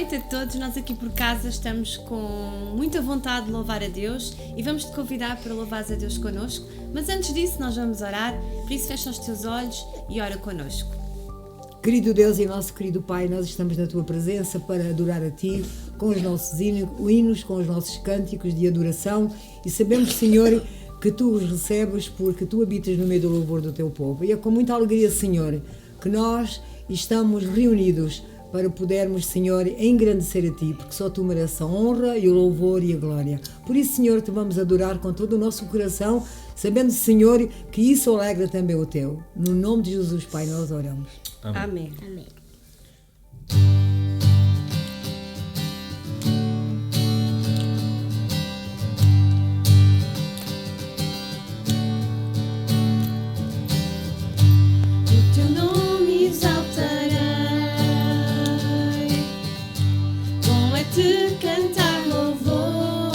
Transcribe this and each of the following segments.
noite a todos. Nós aqui por casa estamos com muita vontade de louvar a Deus e vamos te convidar para louvares a Deus connosco. Mas antes disso nós vamos orar, por isso fecha os teus olhos e ora connosco. Querido Deus e nosso querido Pai, nós estamos na Tua presença para adorar a Ti, com os nossos hinos, com os nossos cânticos de adoração, e sabemos, Senhor, que Tu os recebes porque Tu habitas no meio do louvor do Teu povo. E é com muita alegria, Senhor, que nós estamos reunidos para podermos, Senhor, engrandecer a Ti, porque só Tu mereces a honra e o louvor e a glória. Por isso, Senhor, Te vamos adorar com todo o nosso coração, sabendo, Senhor, que isso alegra também o Teu. No nome de Jesus, Pai, nós oramos. Amém. Amém. O Teu nome exaltarei, bom é te cantar louvor.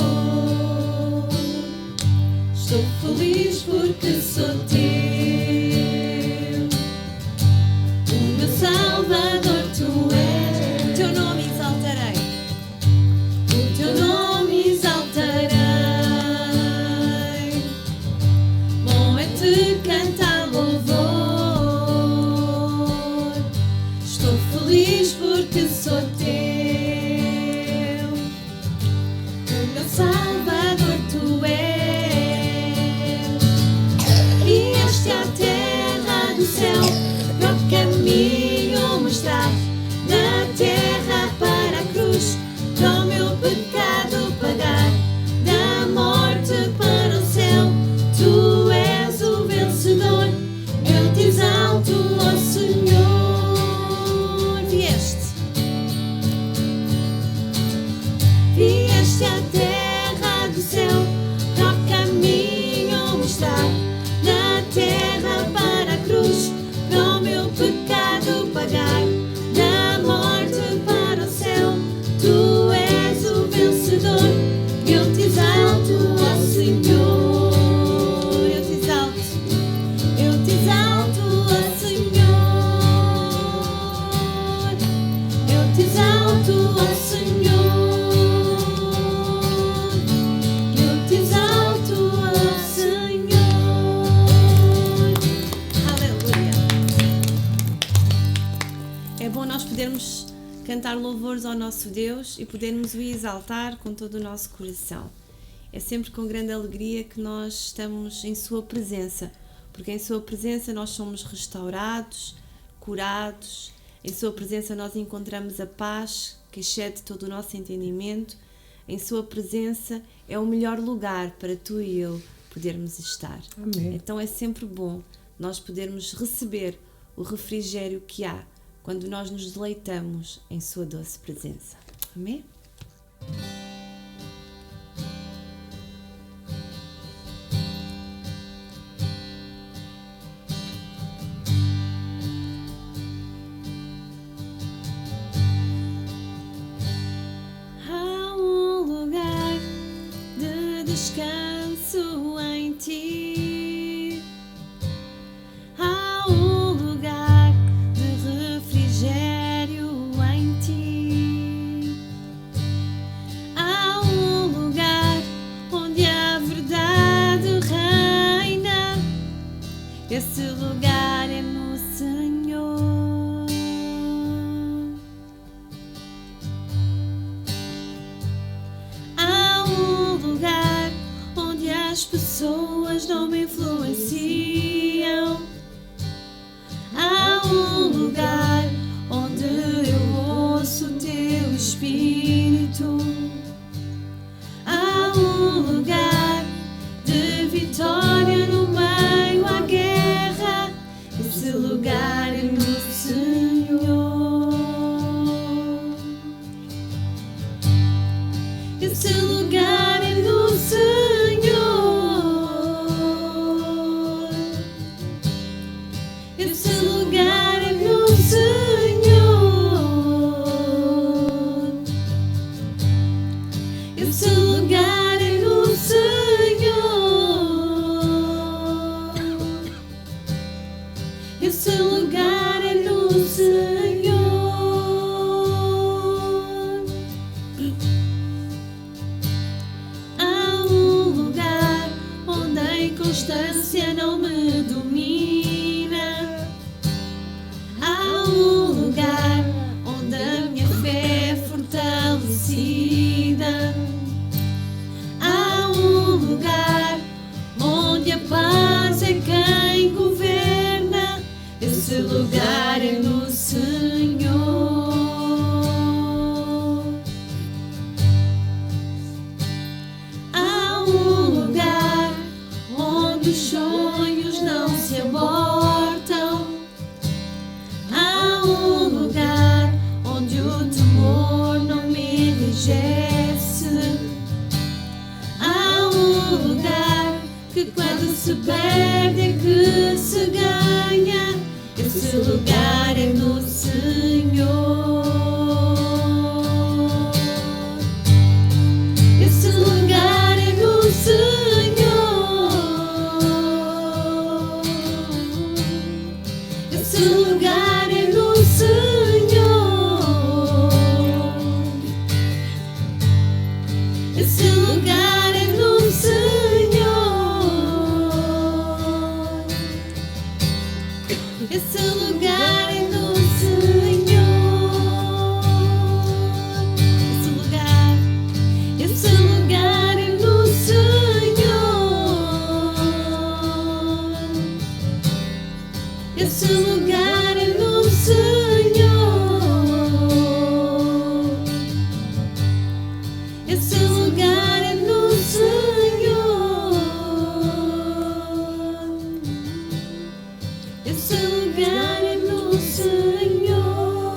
Estou feliz porque sou teu. Salvador, Tu és. O Teu nome exaltarei. O Teu nome exaltarei. Bom é te cantar louvor. Estou feliz porque sou teu. O meu Salvador, Tu és. Vieste à terra do céu, próprio caminho mostrar, da terra para a cruz, para o meu pecado pagar, da morte para o céu. Tu és o vencedor, eu te exalto, ó Senhor. Vieste à terra do céu, próprio caminho mostrar, da terra para a cruz, para o meu pecado pagar, da morte para o céu. Tu és o vencedor, eu te exalto, ó Senhor. Eu te exalto, ó Senhor. Eu te exalto, ó Senhor. Eu te exalto, ó Senhor. Aleluia. É bom nós podermos cantar louvores ao nosso Deus e podermos o exaltar com todo o nosso coração. É sempre com grande alegria que nós estamos em Sua presença, porque em Sua presença nós somos restaurados, curados. Em Sua presença nós encontramos a paz que excede todo o nosso entendimento. Em Sua presença é o melhor lugar para Tu e eu podermos estar. Amém. Então é sempre bom nós podermos receber o refrigério que há quando nós nos deleitamos em Sua doce presença. Amém? Há um lugar de descanso em Ti. Há um lugar de refrigério em Ti. Há um lugar onde a verdade reina. Esse lugar é no Senhor. Há um lugar onde as pessoas não me influenciam. Há um lugar onde eu ouço o Teu Espírito. Há um lugar de vitória no meio à guerra. Esse lugar é no Senhor. Esse lugar é no Senhor. Há um lugar onde a minha fé é fortalecida. Há um lugar onde a paz é quem governa. Esse lugar é no Senhor. Há um lugar onde os sonhos não se abortam. Há um lugar onde o temor não me enrijece. Há um lugar que quando se perde é que se ganha. Esse lugar é no Senhor. Esse lugar é no Senhor. Esse lugar é no Senhor. Esse lugar é no Senhor. Esse lugar é no Senhor. Esse lugar é no Senhor. Esse lugar é no Senhor. Esse lugar é no Senhor. Esse lugar é no Senhor.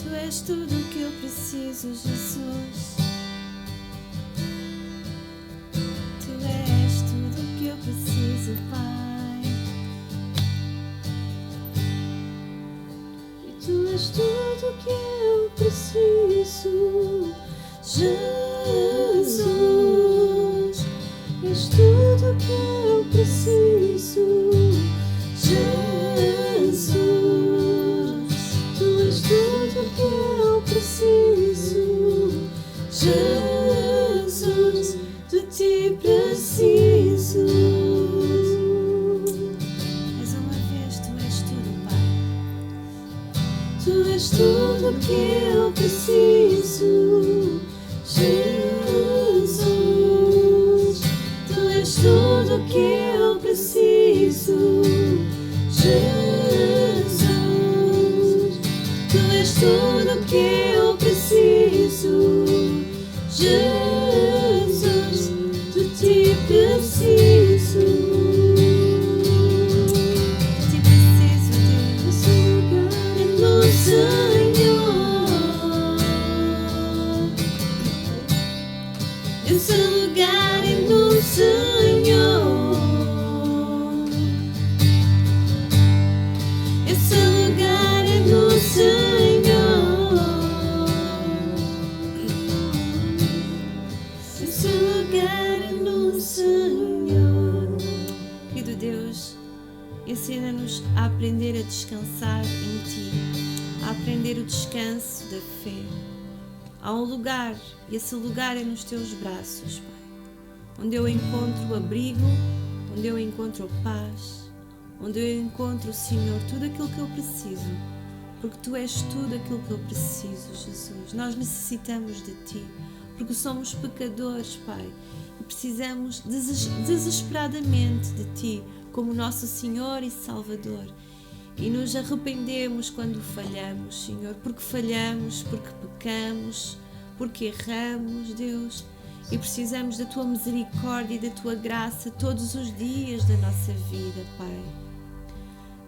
Tu és tudo o que eu preciso, Jesus. Tu és tudo o que eu preciso, Pai. E tu és tudo o que eu preciso, Jesus. És tudo o que eu preciso, Jesus. Tu és tudo o que eu preciso, Jesus. De ti preciso. Mais uma vez, tu és tudo, Pai. Tu és tudo o que eu preciso, Jesus. Tu és tudo o que eu preciso, Jesus. Tu és tudo o que eu preciso, Jesus. De ti preciso. De ti preciso, Deus. É no Senhor. Esse lugar é no Senhor. Esse lugar é no Senhor. Esse lugar é no Senhor. Querido Deus, ensina-nos a aprender a descansar em Ti, a aprender o descanso da fé. Há um lugar, e esse lugar é nos Teus braços, Pai, onde eu encontro o abrigo, onde eu encontro a paz, onde eu encontro, Senhor, tudo aquilo que eu preciso, porque Tu és tudo aquilo que eu preciso, Jesus. Nós necessitamos de Ti, porque somos pecadores, Pai, e precisamos desesperadamente de Ti, como nosso Senhor e Salvador. E nos arrependemos quando falhamos, Senhor, porque falhamos, porque pecamos, porque erramos, Deus, e precisamos da Tua misericórdia e da Tua graça todos os dias da nossa vida, Pai.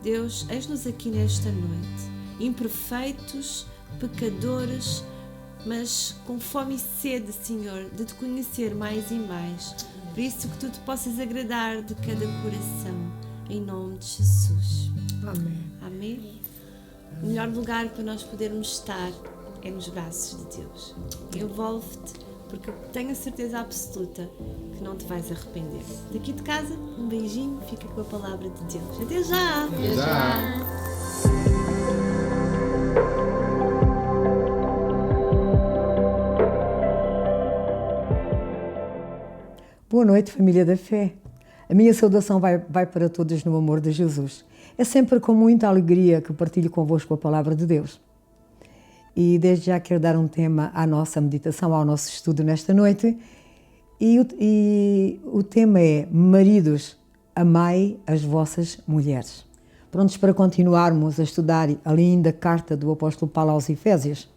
Deus, eis-nos aqui nesta noite, imperfeitos, pecadores, mas com fome e sede, Senhor, de Te conhecer mais e mais. Por isso que Tu te possas agradar de cada coração, em nome de Jesus. Amém. Amém? O melhor lugar para nós podermos estar é nos braços de Deus. Envolve-te, porque eu tenho a certeza absoluta que não te vais arrepender. Daqui de casa, um beijinho, fica com a palavra de Deus. Até já! Até já. Boa noite, família da fé. A minha saudação vai para todos no amor de Jesus. É sempre com muita alegria que partilho convosco a palavra de Deus. E desde já quero dar um tema à nossa meditação, ao nosso estudo nesta noite. E o tema é: maridos, amai as vossas mulheres. Prontos para continuarmos a estudar a linda carta do apóstolo Paulo aos Efésios?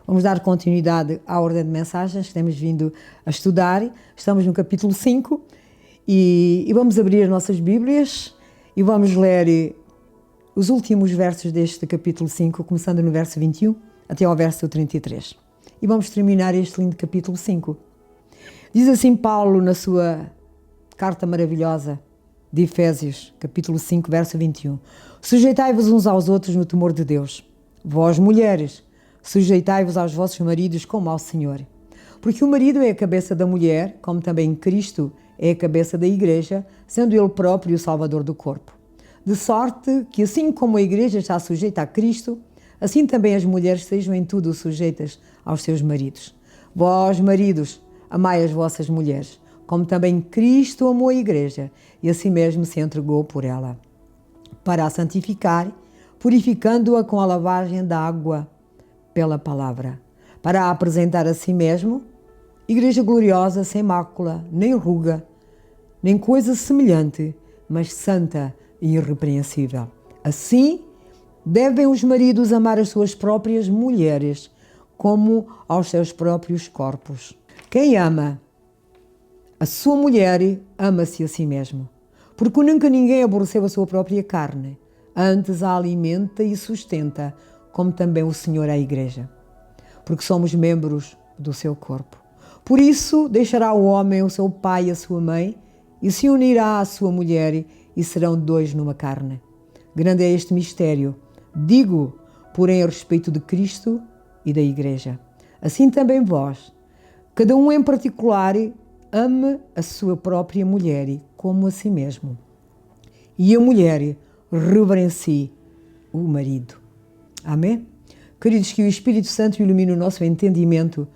Vamos dar continuidade à ordem de mensagens que temos vindo a estudar. Estamos no capítulo 5 e vamos abrir as nossas Bíblias e vamos ler os últimos versos deste capítulo 5, começando no verso 21 até ao verso 33. E vamos terminar este lindo capítulo 5. Diz assim Paulo na sua carta maravilhosa de Efésios, capítulo 5, verso 21. Sujeitai-vos uns aos outros no temor de Deus. Vós, mulheres, sujeitai-vos aos vossos maridos como ao Senhor. Porque o marido é a cabeça da mulher, como também Cristo é a cabeça da igreja, sendo ele próprio o salvador do corpo. De sorte que, assim como a igreja está sujeita a Cristo, assim também as mulheres sejam em tudo sujeitas aos seus maridos. Vós, maridos, amai as vossas mulheres, como também Cristo amou a igreja e a si mesmo se entregou por ela, para a santificar, purificando-a com a lavagem da água pela palavra, para a apresentar a si mesmo, igreja gloriosa, sem mácula, nem ruga, nem coisa semelhante, mas santa e irrepreensível. Assim, devem os maridos amar as suas próprias mulheres, como aos seus próprios corpos. Quem ama a sua mulher, ama-se a si mesmo, porque nunca ninguém aborreceu a sua própria carne, antes a alimenta e sustenta, como também o Senhor à igreja, porque somos membros do seu corpo. Por isso, deixará o homem o seu pai e a sua mãe, e se unirá à sua mulher, e serão dois numa carne. Grande é este mistério. Digo, porém, a respeito de Cristo e da igreja. Assim também vós, cada um em particular, ame a sua própria mulher, como a si mesmo. E a mulher reverencie o marido. Amém? Queridos, que o Espírito Santo ilumine o nosso entendimento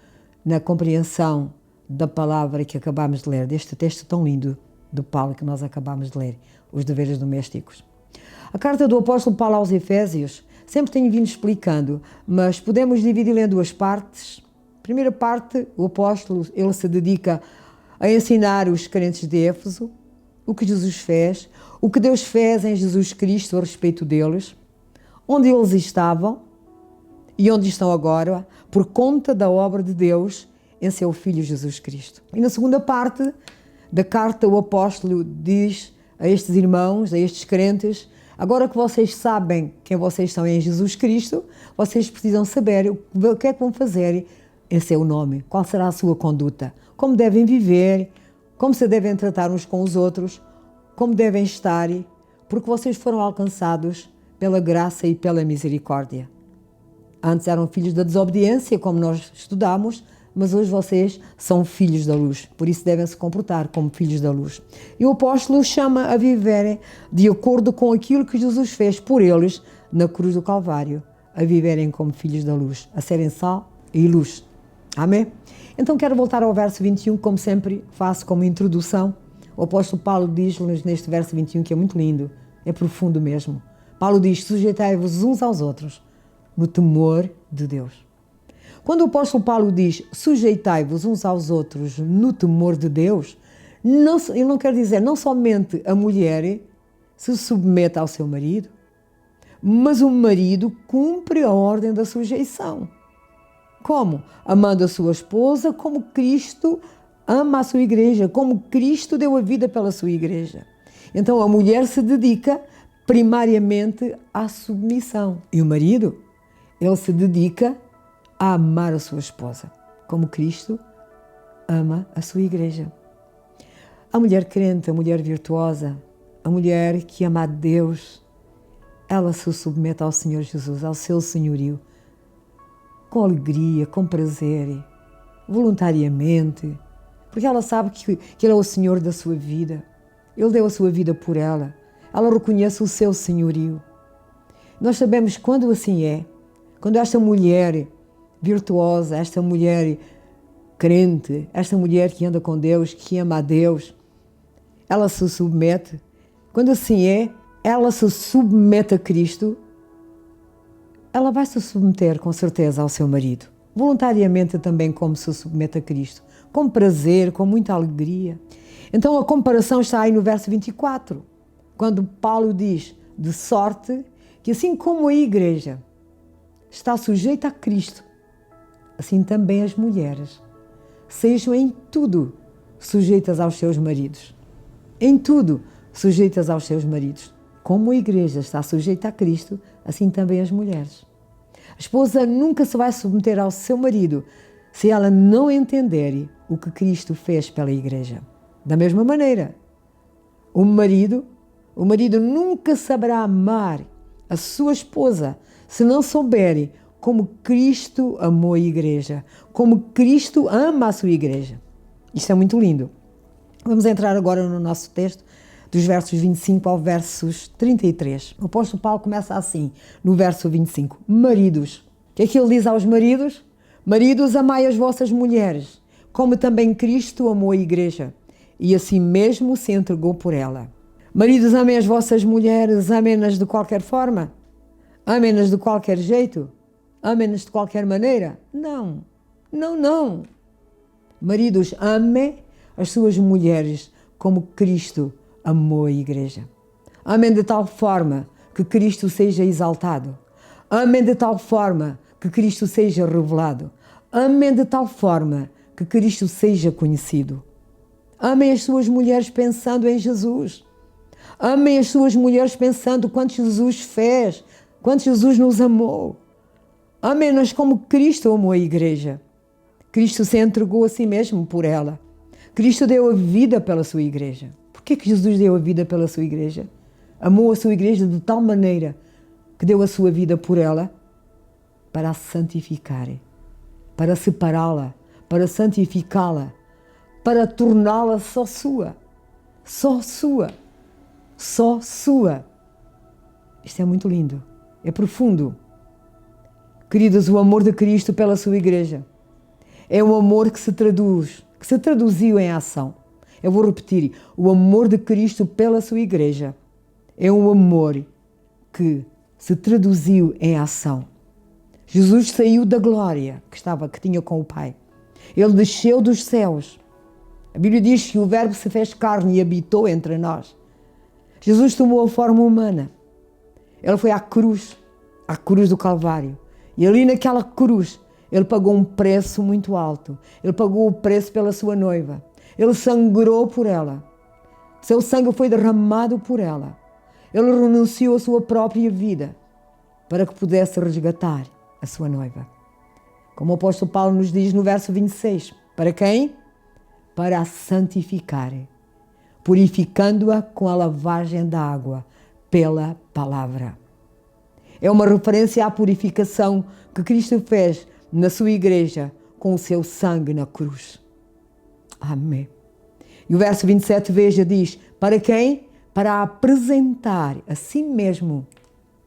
na compreensão da palavra que acabamos de ler, deste texto tão lindo de Paulo que nós acabamos de ler, os deveres domésticos. A carta do apóstolo Paulo aos Efésios sempre tenho vindo explicando, mas podemos dividi-la em duas partes. Primeira parte, o apóstolo ele se dedica a ensinar os crentes de Éfeso o que Jesus fez, o que Deus fez em Jesus Cristo a respeito deles, onde eles estavam e onde estão agora, por conta da obra de Deus em seu Filho Jesus Cristo. E na segunda parte da carta, o apóstolo diz a estes irmãos, a estes crentes: agora que vocês sabem quem vocês são em Jesus Cristo, vocês precisam saber o que é que vão fazer em seu nome, qual será a sua conduta, como devem viver, como se devem tratar uns com os outros, como devem estar, porque vocês foram alcançados pela graça e pela misericórdia. Antes eram filhos da desobediência, como nós estudamos, mas hoje vocês são filhos da luz, por isso devem se comportar como filhos da luz. E o apóstolo chama a viverem de acordo com aquilo que Jesus fez por eles na cruz do Calvário, a viverem como filhos da luz, a serem sal e luz. Amém? Então quero voltar ao verso 21, como sempre faço como introdução. O apóstolo Paulo diz-nos neste verso 21, que é muito lindo, é profundo mesmo. Paulo diz: sujeitai-vos uns aos outros no temor de Deus. Quando o apóstolo Paulo diz sujeitai-vos uns aos outros no temor de Deus, ele não quer dizer não somente a mulher se submete ao seu marido, mas o marido cumpre a ordem da sujeição. Como? Amando a sua esposa, como Cristo ama a sua igreja, como Cristo deu a vida pela sua igreja. Então a mulher se dedica primariamente à submissão. E o marido, ele se dedica a amar a sua esposa, como Cristo ama a sua igreja. A mulher crente, a mulher virtuosa, a mulher que ama a Deus, ela se submete ao Senhor Jesus, ao seu senhorio, com alegria, com prazer, voluntariamente, porque ela sabe que Ele é o Senhor da sua vida. Ele deu a sua vida por ela. Ela reconhece o seu senhorio. Nós sabemos quando assim é, quando esta mulher virtuosa, esta mulher crente, esta mulher que anda com Deus, que ama a Deus, ela se submete. Quando assim é, ela se submete a Cristo, ela vai se submeter com certeza ao seu marido. Voluntariamente também, como se submete a Cristo. Com prazer, com muita alegria. Então a comparação está aí no verso 24. Quando Paulo diz, de sorte que assim como a igreja está sujeita a Cristo, assim também as mulheres sejam em tudo sujeitas aos seus maridos. Em tudo sujeitas aos seus maridos. Como a igreja está sujeita a Cristo, assim também as mulheres. A esposa nunca se vai submeter ao seu marido se ela não entender o que Cristo fez pela igreja. Da mesma maneira, o marido nunca saberá amar a sua esposa se não souber como Cristo amou a igreja, como Cristo ama a sua igreja. Isto é muito lindo. Vamos entrar agora no nosso texto, dos versos 25 ao versos 33. O apóstolo Paulo começa assim, no verso 25. Maridos. O que é que ele diz aos maridos? Maridos, amai as vossas mulheres, como também Cristo amou a igreja, e assim mesmo se entregou por ela. Maridos, amem as vossas mulheres, amem-nas de qualquer forma? Amem-nas de qualquer jeito? Amem-nas de qualquer maneira? Não, não, não. Maridos, amem as suas mulheres como Cristo amou a igreja. Amem de tal forma que Cristo seja exaltado. Amem de tal forma que Cristo seja revelado. Amem de tal forma que Cristo seja conhecido. Amem as suas mulheres pensando em Jesus. Amem as suas mulheres pensando quanto Jesus fez, quanto Jesus nos amou. Amem-nas como Cristo amou a igreja. Cristo se entregou a si mesmo por ela. Cristo deu a vida pela sua igreja. Por que Jesus deu a vida pela sua igreja? Amou a sua igreja de tal maneira que deu a sua vida por ela para a santificar, para separá-la, para santificá-la, para torná-la só sua, só sua, só sua. Isto é muito lindo, é profundo. Queridos, o amor de Cristo pela sua igreja é um amor que se traduziu em ação. Eu vou repetir, o amor de Cristo pela sua igreja é um amor que se traduziu em ação. Jesus saiu da glória que tinha com o Pai. Ele desceu dos céus. A Bíblia diz que o Verbo se fez carne e habitou entre nós. Jesus tomou a forma humana. Ele foi à cruz do Calvário. E ali naquela cruz, ele pagou um preço muito alto. Ele pagou o preço pela sua noiva. Ele sangrou por ela. Seu sangue foi derramado por ela. Ele renunciou à sua própria vida para que pudesse resgatar a sua noiva. Como o apóstolo Paulo nos diz no verso 26. Para quem? Para a santificar, purificando-a com a lavagem da água pela palavra. É uma referência à purificação que Cristo fez na sua igreja com o seu sangue na cruz. Amém. E o verso 27, veja, diz, para quem? Para apresentar a si mesmo,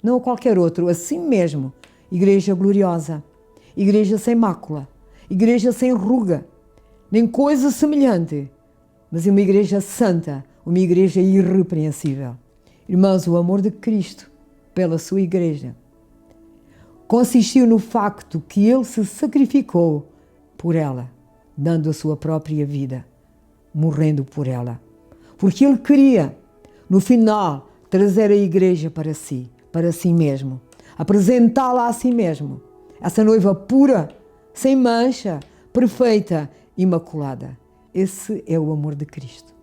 não a qualquer outro, a si mesmo, igreja gloriosa, igreja sem mácula, igreja sem ruga, nem coisa semelhante, mas uma igreja santa, uma igreja irrepreensível. Irmãos, o amor de Cristo pela sua igreja consistiu no facto que ele se sacrificou por ela, dando a sua própria vida, morrendo por ela. Porque ele queria, no final, trazer a igreja para si mesmo, apresentá-la a si mesmo, essa noiva pura, sem mancha, perfeita, imaculada. Esse é o amor de Cristo.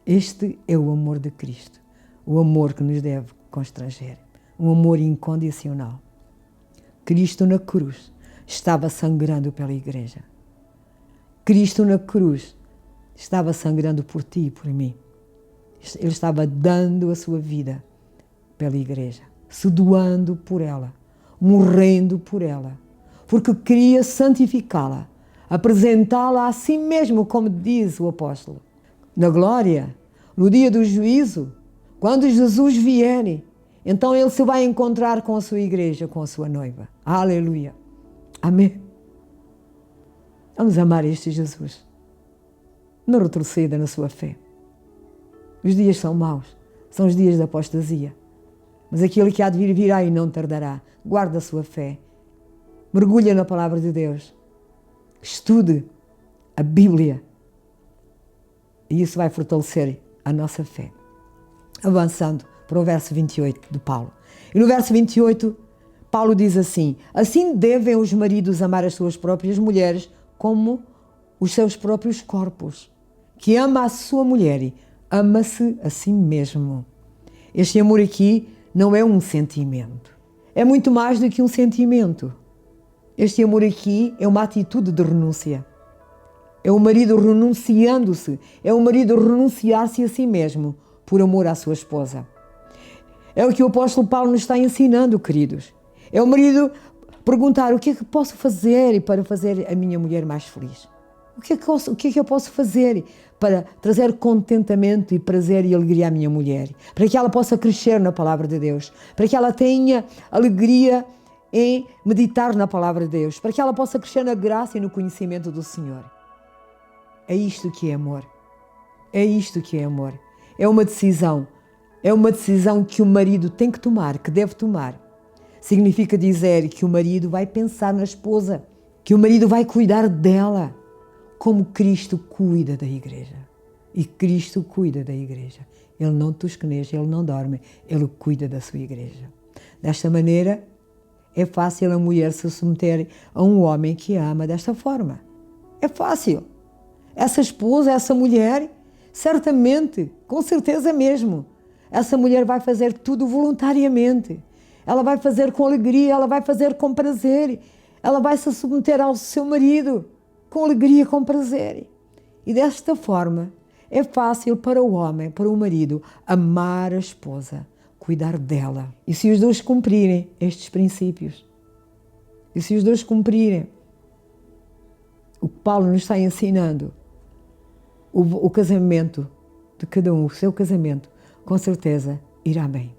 Este é o amor de Cristo, o amor que nos deve constranger, um amor incondicional. Cristo na cruz estava sangrando pela igreja. Cristo na cruz estava sangrando por ti e por mim. Ele estava dando a sua vida pela igreja, se doando por ela, morrendo por ela, porque queria santificá-la, apresentá-la a si mesmo, como diz o apóstolo. Na glória, no dia do juízo, quando Jesus vier, então ele se vai encontrar com a sua igreja, com a sua noiva. Aleluia. Amém. Vamos amar este Jesus. Não retroceda na sua fé. Os dias são maus, são os dias da apostasia. Mas aquele que há de vir, virá e não tardará. Guarda a sua fé. Mergulha na palavra de Deus. Estude a Bíblia. E isso vai fortalecer a nossa fé. Avançando para o verso 28 de Paulo. E no verso 28, Paulo diz assim: assim devem os maridos amar as suas próprias mulheres como os seus próprios corpos. Que ama a sua mulher, ama-se a si mesmo. Este amor aqui não é um sentimento. É muito mais do que um sentimento. Este amor aqui é uma atitude de renúncia. É o marido renunciando-se. É o marido renunciar-se a si mesmo por amor à sua esposa. É o que o apóstolo Paulo nos está ensinando, queridos. É o marido perguntar: o que é que posso fazer para fazer a minha mulher mais feliz? O que é que eu posso fazer para trazer contentamento e prazer e alegria à minha mulher? Para que ela possa crescer na palavra de Deus. Para que ela tenha alegria em meditar na palavra de Deus. Para que ela possa crescer na graça e no conhecimento do Senhor. É isto que é amor. É isto que é amor. É uma decisão. É uma decisão que o marido tem que tomar, que deve tomar. Significa dizer que o marido vai pensar na esposa, que o marido vai cuidar dela, como Cristo cuida da igreja. E Cristo cuida da igreja. Ele não tosqueneja, ele não dorme, ele cuida da sua igreja. Desta maneira, é fácil a mulher se submeter a um homem que a ama desta forma. É fácil. Essa esposa, essa mulher, certamente, com certeza mesmo, essa mulher vai fazer tudo voluntariamente. Ela vai fazer com alegria, ela vai fazer com prazer. Ela vai se submeter ao seu marido com alegria, com prazer. E desta forma, é fácil para o homem, para o marido, amar a esposa, cuidar dela. E se os dois cumprirem estes princípios, e se os dois cumprirem o que Paulo nos está ensinando, o casamento de cada um, o seu casamento, com certeza irá bem.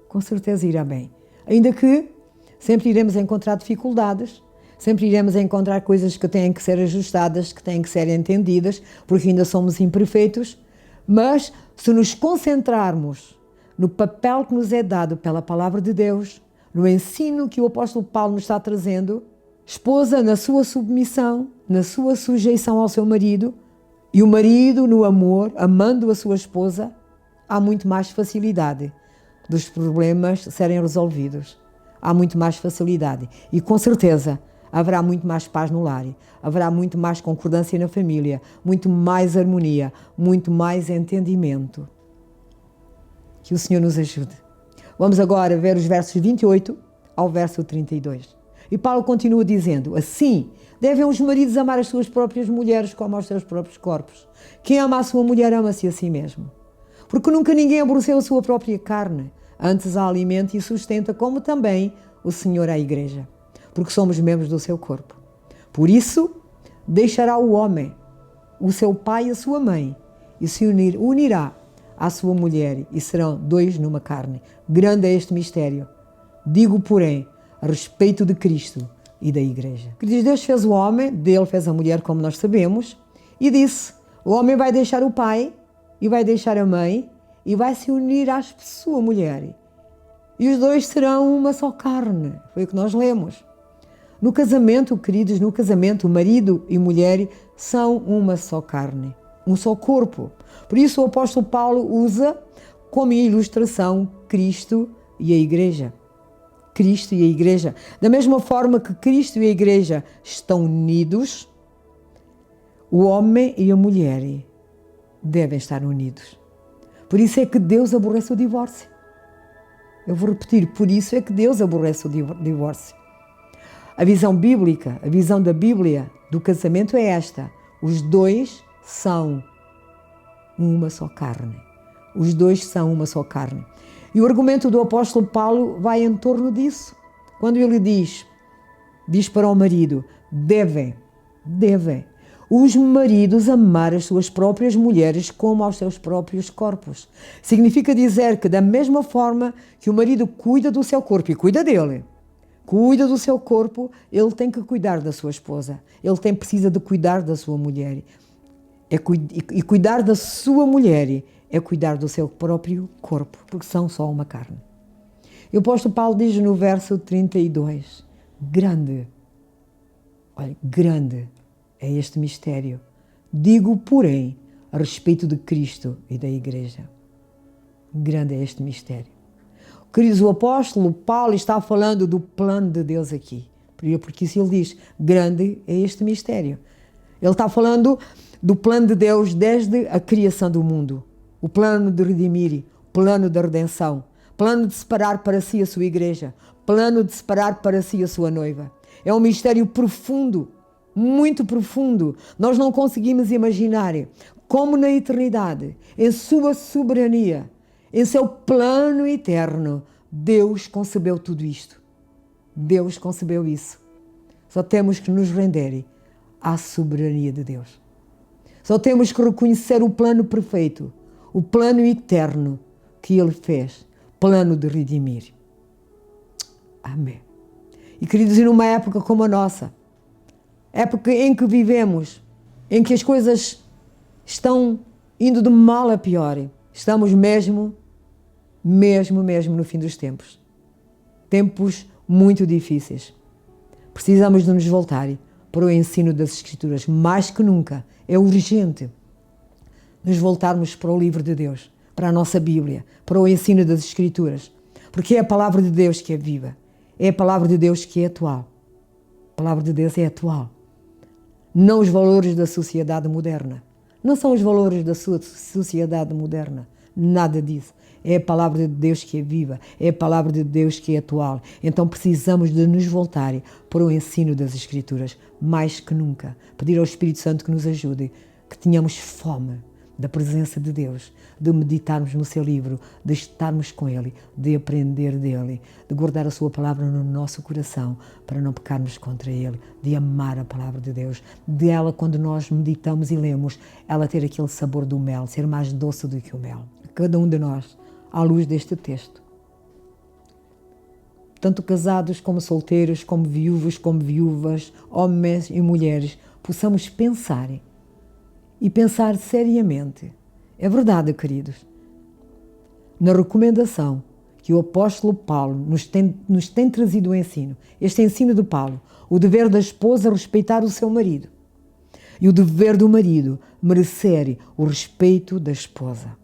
Com certeza irá bem. Ainda que sempre iremos encontrar dificuldades, sempre iremos encontrar coisas que têm que ser ajustadas, que têm que ser entendidas, porque ainda somos imperfeitos, mas se nos concentrarmos no papel que nos é dado pela palavra de Deus, no ensino que o apóstolo Paulo nos está trazendo, esposa na sua submissão, na sua sujeição ao seu marido, e o marido no amor, amando a sua esposa, há muito mais facilidade dos problemas serem resolvidos. Há muito mais facilidade. E com certeza haverá muito mais paz no lar, haverá muito mais concordância na família, muito mais harmonia, muito mais entendimento. Que o Senhor nos ajude. Vamos agora ver os versos 28 ao verso 32. E Paulo continua dizendo: assim devem os maridos amar as suas próprias mulheres como aos seus próprios corpos. Quem ama a sua mulher ama-se a si mesmo. Porque nunca ninguém aborreceu a sua própria carne, antes a alimenta e sustenta, como também o Senhor à igreja, porque somos membros do seu corpo. Por isso, deixará o homem, o seu pai e a sua mãe, e se unirá à sua mulher, e serão dois numa carne. Grande é este mistério. Digo, porém, a respeito de Cristo e da igreja. Deus fez o homem, dele fez a mulher, como nós sabemos, e disse: o homem vai deixar o pai e vai deixar a mãe e vai se unir à sua mulher. E os dois serão uma só carne. Foi o que nós lemos. No casamento, queridos, no casamento, marido e mulher são uma só carne, um só corpo. Por isso o apóstolo Paulo usa como ilustração Cristo e a igreja. Cristo e a igreja. Da mesma forma que Cristo e a igreja estão unidos, o homem e a mulher devem estar unidos. Por isso é que Deus aborrece o divórcio. Eu vou repetir, por isso é que Deus aborrece o divórcio. A visão bíblica, a visão da Bíblia do casamento é esta: os dois são uma só carne. Os dois são uma só carne. E o argumento do apóstolo Paulo vai em torno disso. Quando ele diz para o marido: devem os maridos amar as suas próprias mulheres como aos seus próprios corpos. Significa dizer que da mesma forma que o marido cuida do seu corpo e cuida dele, cuida do seu corpo, ele tem que cuidar da sua esposa. Ele precisa de cuidar da sua mulher. E cuidar da sua mulher é cuidar do seu próprio corpo, porque são só uma carne. E o apóstolo Paulo diz no verso 32, grande, olha, grande é este mistério. Digo, porém, a respeito de Cristo e da Igreja. Grande é este mistério. Queridos, o apóstolo Paulo está falando do plano de Deus aqui. Porque isso ele diz, grande é este mistério. Ele está falando do plano de Deus desde a criação do mundo. O plano de redimir, plano da redenção, plano de separar para si a sua igreja, plano de separar para si a sua noiva. É um mistério profundo, muito profundo. Nós não conseguimos imaginar como na eternidade, em sua soberania, em seu plano eterno, Deus concebeu tudo isto. Deus concebeu isso. Só temos que nos render à soberania de Deus. Só temos que reconhecer o plano perfeito, o plano eterno que Ele fez, plano de redimir. Amém. E queridos, e numa época como a nossa, época em que vivemos, em que as coisas estão indo de mal a pior, estamos mesmo no fim dos tempos. Tempos muito difíceis. Precisamos de nos voltar para o ensino das Escrituras. Mais que nunca, é urgente nos voltarmos para o livro de Deus, para a nossa Bíblia, para o ensino das Escrituras. Porque é a palavra de Deus que é viva. É a palavra de Deus que é atual. A palavra de Deus é atual. Não os valores da sociedade moderna. Não são os valores da sua sociedade moderna. Nada disso. É a palavra de Deus que é viva. É a palavra de Deus que é atual. Então precisamos de nos voltar para o ensino das Escrituras. Mais que nunca. Pedir ao Espírito Santo que nos ajude. Que tenhamos fome da presença de Deus, de meditarmos no seu livro, de estarmos com Ele, de aprender dEle, de guardar a sua palavra no nosso coração, para não pecarmos contra Ele, de amar a palavra de Deus, dela quando nós meditamos e lemos, ela ter aquele sabor do mel, ser mais doce do que o mel. Cada um de nós, à luz deste texto, tanto casados como solteiros, como viúvas, homens e mulheres, possamos pensar e pensar seriamente. É verdade, queridos, na recomendação que o apóstolo Paulo nos tem trazido o ensino, este ensino de Paulo, o dever da esposa respeitar o seu marido e o dever do marido merecer o respeito da esposa.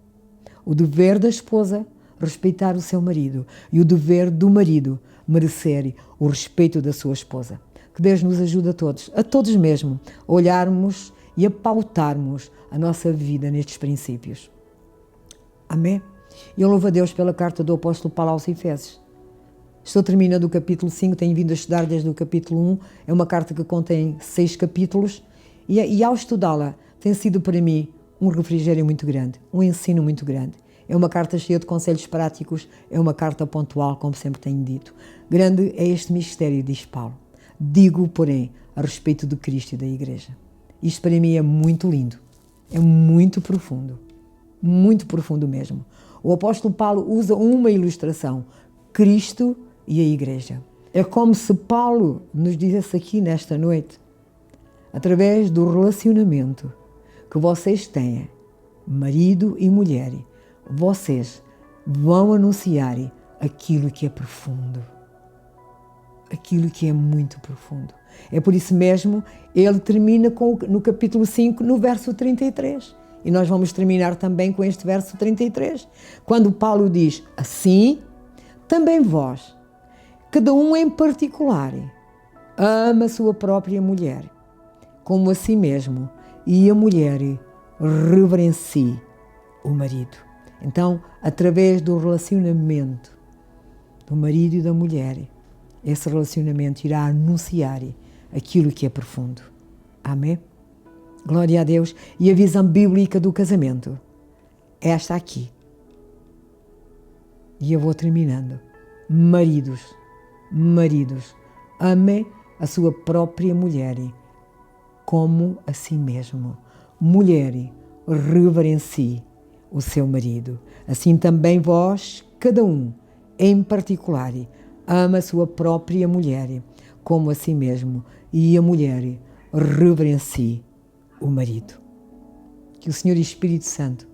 O dever da esposa respeitar o seu marido e o dever do marido merecer o respeito da sua esposa. Que Deus nos ajude a todos mesmo, a olharmos e a pautarmos a nossa vida nestes princípios. Amém? E eu louvo a Deus pela carta do apóstolo Paulo aos Efésios. Estou terminando o capítulo 5, tenho vindo a estudar desde o capítulo 1, é uma carta que contém 6 capítulos, e ao estudá-la tem sido para mim um refrigério muito grande, um ensino muito grande. É uma carta cheia de conselhos práticos, é uma carta pontual, como sempre tenho dito. Grande é este mistério, diz Paulo. Digo, porém, a respeito de Cristo e da Igreja. Isto para mim é muito lindo, é muito profundo mesmo. O apóstolo Paulo usa uma ilustração, Cristo e a Igreja. É como se Paulo nos dissesse aqui nesta noite, através do relacionamento que vocês têm, marido e mulher, vocês vão anunciar aquilo que é profundo, aquilo que é muito profundo. É por isso mesmo, ele termina no capítulo 5, no verso 33. E nós vamos terminar também com este verso 33, quando Paulo diz, assim, também vós, cada um em particular, ama a sua própria mulher, como a si mesmo, e a mulher reverencie o marido. Então, através do relacionamento do marido e da mulher, esse relacionamento irá anunciar aquilo que é profundo. Amém? Glória a Deus. E a visão bíblica do casamento é esta aqui. E eu vou terminando. Maridos, amem a sua própria mulher como a si mesmo. Mulher, reverencie o seu marido. Assim também vós, cada um, em particular, ama a sua própria mulher como a si mesmo, e a mulher reverencie o marido. Que o Senhor Espírito Santo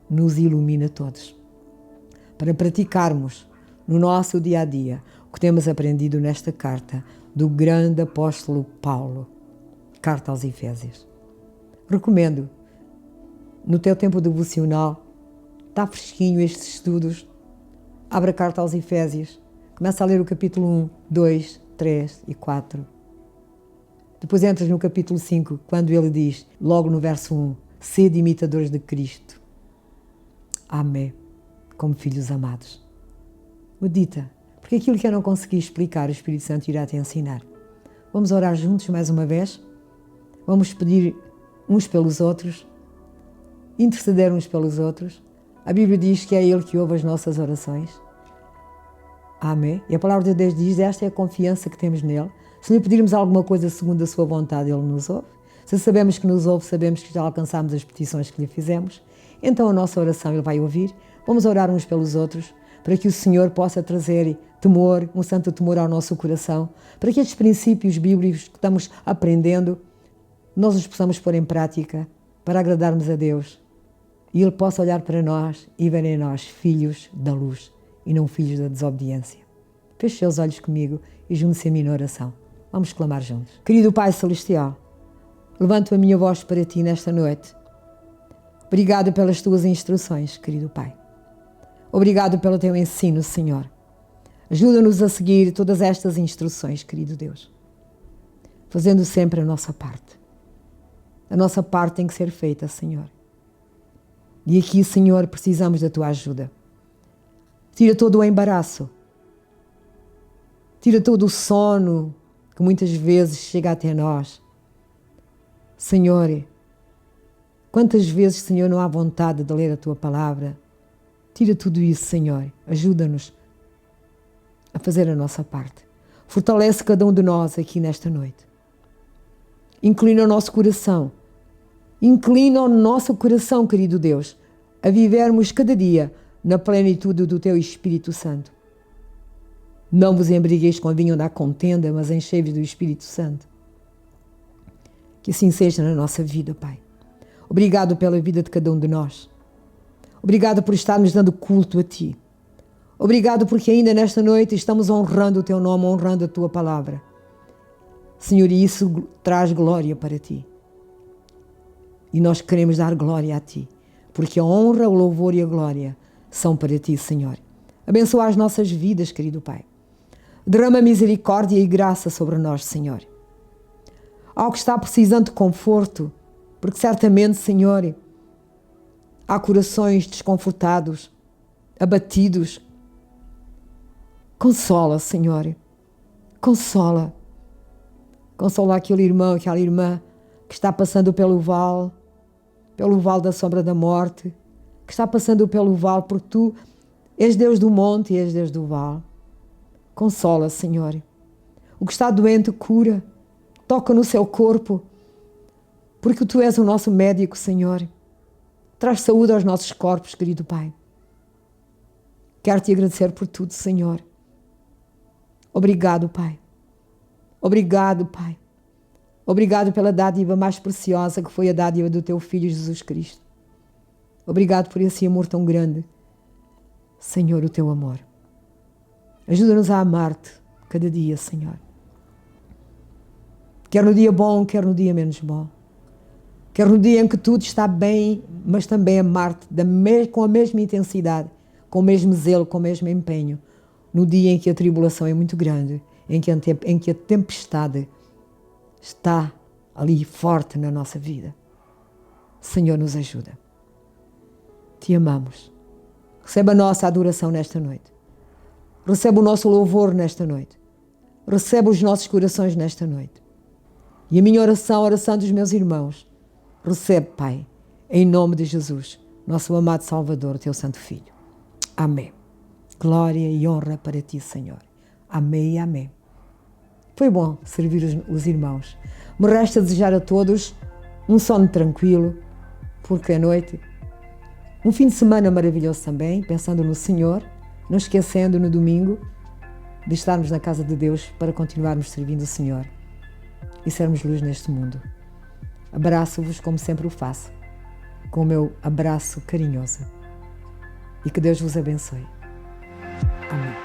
nos ilumine a todos para praticarmos no nosso dia a dia o que temos aprendido nesta carta do grande apóstolo Paulo, carta aos Efésios. Recomendo, no teu tempo devocional, está fresquinho estes estudos, abre a carta aos Efésios, começa a ler o capítulo 1, 2, 3 e 4. Depois entras no capítulo 5, quando ele diz, logo no verso 1, sede imitadores de Cristo. Amém, como filhos amados. Medita, porque aquilo que eu não consegui explicar, o Espírito Santo irá te ensinar. Vamos orar juntos mais uma vez? Vamos pedir uns pelos outros, interceder uns pelos outros. A Bíblia diz que é Ele que ouve as nossas orações. Amém. E a palavra de Deus diz, esta é a confiança que temos nele. Se lhe pedirmos alguma coisa segundo a sua vontade, Ele nos ouve. Se sabemos que nos ouve, sabemos que já alcançamos as petições que lhe fizemos. Então a nossa oração Ele vai ouvir. Vamos orar uns pelos outros, para que o Senhor possa trazer temor, um santo temor ao nosso coração, para que estes princípios bíblicos que estamos aprendendo, nós os possamos pôr em prática, para agradarmos a Deus. E Ele possa olhar para nós e ver em nós filhos da luz e não filhos da desobediência. Feche seus olhos comigo e junte-se a mim na oração. Vamos clamar juntos. Querido Pai Celestial, levanto a minha voz para Ti nesta noite. Obrigado pelas Tuas instruções, querido Pai. Obrigado pelo Teu ensino, Senhor. Ajuda-nos a seguir todas estas instruções, querido Deus, fazendo sempre a nossa parte. A nossa parte tem que ser feita, Senhor. E aqui, Senhor, precisamos da Tua ajuda. Tira todo o embaraço. Tira todo o sono que muitas vezes chega até nós. Senhor, quantas vezes, Senhor, não há vontade de ler a Tua palavra? Tira tudo isso, Senhor. Ajuda-nos a fazer a nossa parte. Fortalece cada um de nós aqui nesta noite. Inclina o nosso coração. Inclina o nosso coração, querido Deus, a vivermos cada dia na plenitude do Teu Espírito Santo. Não vos embrigueis com vinho da contenda, mas enchei-vos do Espírito Santo. Que assim seja na nossa vida, Pai. Obrigado pela vida de cada um de nós. Obrigado por estarmos dando culto a Ti. Obrigado porque ainda nesta noite estamos honrando o Teu nome, honrando a Tua palavra. Senhor, e isso traz glória para Ti. E nós queremos dar glória a Ti, porque a honra, o louvor e a glória são para Ti, Senhor. Abençoa as nossas vidas, querido Pai. Derrama misericórdia e graça sobre nós, Senhor. Ao que está precisando de conforto, porque certamente, Senhor, há corações desconfortados, abatidos. Consola, Senhor. Consola. Consola aquele irmão, aquela irmã que está passando pelo vale da sombra da morte, que está passando pelo vale, porque Tu és Deus do monte e és Deus do vale. Consola, Senhor. O que está doente, cura. Toca no seu corpo, porque Tu és o nosso médico, Senhor. Traz saúde aos nossos corpos, querido Pai. Quero Te agradecer por tudo, Senhor. Obrigado, Pai. Obrigado, Pai. Obrigado pela dádiva mais preciosa que foi a dádiva do Teu Filho Jesus Cristo. Obrigado por esse amor tão grande. Senhor, o Teu amor. Ajuda-nos a amar-Te cada dia, Senhor. Quer no dia bom, quer no dia menos bom. Quer no dia em que tudo está bem, mas também amar-Te com a mesma intensidade, com o mesmo zelo, com o mesmo empenho. No dia em que a tribulação é muito grande, em que a tempestade está ali forte na nossa vida. Senhor, nos ajuda. Te amamos. Recebe a nossa adoração nesta noite. Recebe o nosso louvor nesta noite. Recebe os nossos corações nesta noite. E a minha oração, a oração dos meus irmãos, recebe, Pai, em nome de Jesus, nosso amado Salvador, Teu Santo Filho. Amém. Glória e honra para Ti, Senhor. Amém e amém. Foi bom servir os irmãos. Me resta desejar a todos um sono tranquilo, porque é noite. Um fim de semana maravilhoso também, pensando no Senhor, não esquecendo no domingo de estarmos na casa de Deus para continuarmos servindo o Senhor e sermos luz neste mundo. Abraço-vos como sempre o faço, com o meu abraço carinhoso. E que Deus vos abençoe. Amém.